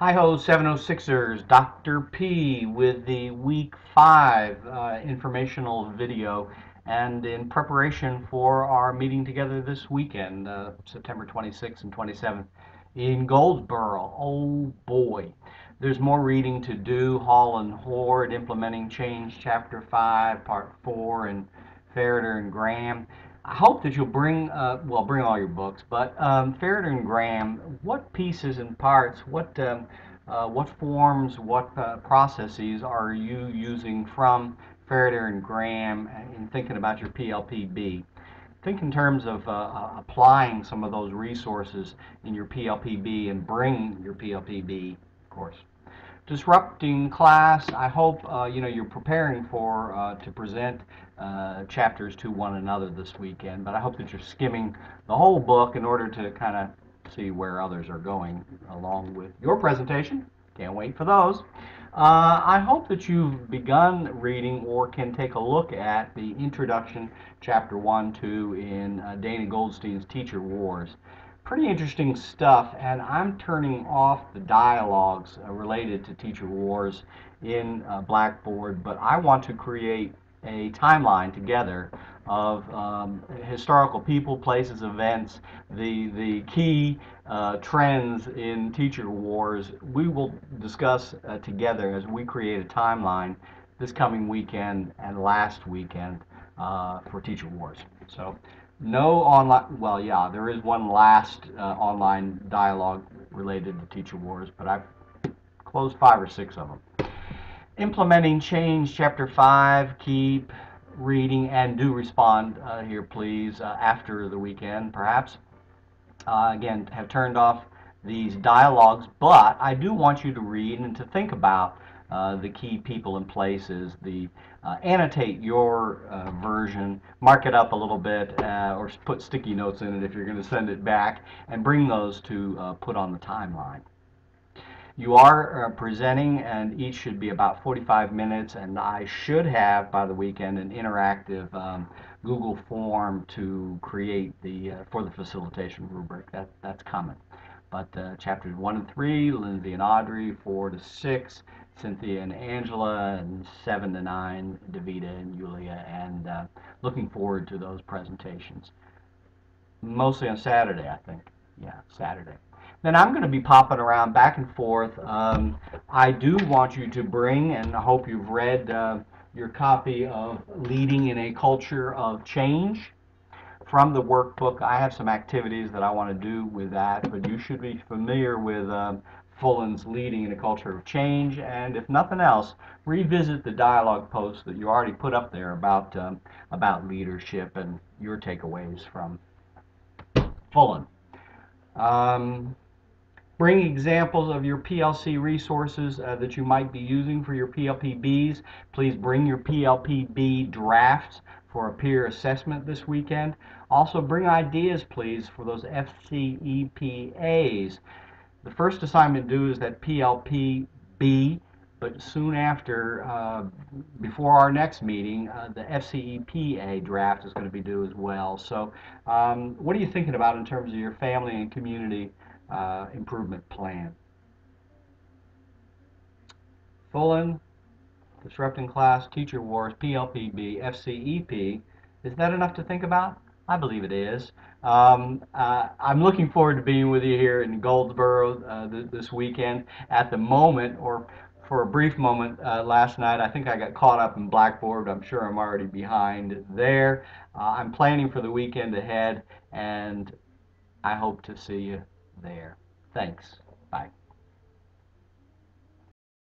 Hi-ho 706ers, Dr. P with the week 5 informational video, and in preparation for our meeting together this weekend, September 26th and 27th in Goldsboro. Oh boy, there's more reading to do. Hall and Horde, Implementing Change, Chapter 5, Part 4, and Ferreter and Graham. I hope that you'll bring all your books, but Ferreter and Graham, what pieces and parts, what forms, what processes are you using from Ferreter and Graham in thinking about your PLPB? Think in terms of applying some of those resources in your PLPB and bring your PLPB, of course. Disrupting class. I hope you're preparing for to present chapters to one another this weekend, but I hope that you're skimming the whole book in order to kind of see where others are going along with your presentation. Can't wait for those. I hope that you've begun reading or can take a look at the introduction, chapter 1, 2 in Dana Goldstein's Teacher Wars. Pretty interesting stuff, and I'm turning off the dialogues related to Teacher Wars in Blackboard, but I want to create a timeline together of historical people, places, events, the key trends in Teacher Wars. We will discuss together as we create a timeline this coming weekend and last weekend for Teacher Wars. So no online, well, yeah, there is one last online dialogue related to Teacher Wars, but I've closed 5 or 6 of them. Implementing Change, Chapter 5, keep reading and do respond here, please, after the weekend, perhaps. Again, have turned off these dialogues, but I do want you to read and to think about the key people and places, annotate your version, mark it up a little bit, or put sticky notes in it if you're going to send it back, and bring those to put on the timeline. You are presenting, and each should be about 45 minutes, and I should have, by the weekend, an interactive Google form to create for the facilitation rubric. That's coming. But chapters 1 and 3, Lindsay and Audrey, 4 to 6, Cynthia and Angela, and 7 to 9, Davida and Yulia, and looking forward to those presentations. Mostly on Saturday, I think. Yeah, Saturday. Then I'm going to be popping around back and forth. I do want you to bring, and I hope you've read your copy of Leading in a Culture of Change from the workbook. I have some activities that I want to do with that, but you should be familiar with Fullen's Leading in a Culture of Change, and if nothing else, revisit the dialogue post that you already put up there about leadership and your takeaways from Fullen. Bring examples of your PLC resources that you might be using for your PLPBs. Please bring your PLPB drafts for a peer assessment this weekend. Also bring ideas, please, for those FCEPAs. The first assignment due is that PLPB, but soon after, before our next meeting, the FCEPA draft is going to be due as well. So what are you thinking about in terms of your family and community improvement plan? Fullen, Disrupting Class, Teacher Wars, PLPB, FCEP. Is that enough to think about? I believe it is. I'm looking forward to being with you here in Goldsboro this weekend. At the moment, or for a brief moment last night, I think I got caught up in Blackboard. I'm sure I'm already behind there. I'm planning for the weekend ahead, and I hope to see you there. Thanks. Bye.